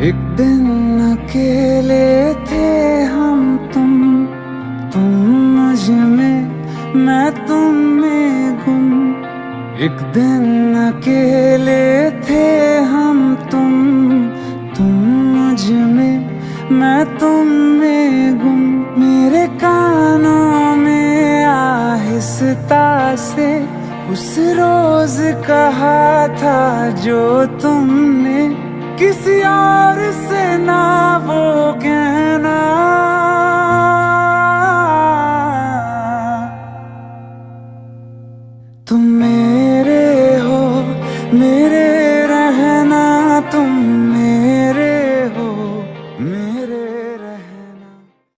एक दिन अकेले थे हम तुम मुझ में, मैं तुम में गुम। एक दिन अकेले थे हम तुम मुझ में, मैं तुम में गुम। मेरे कानों में आहिस्ता से उस रोज कहा था जो तुमने, किसी और से ना वो कहना। तुम मेरे हो, मेरे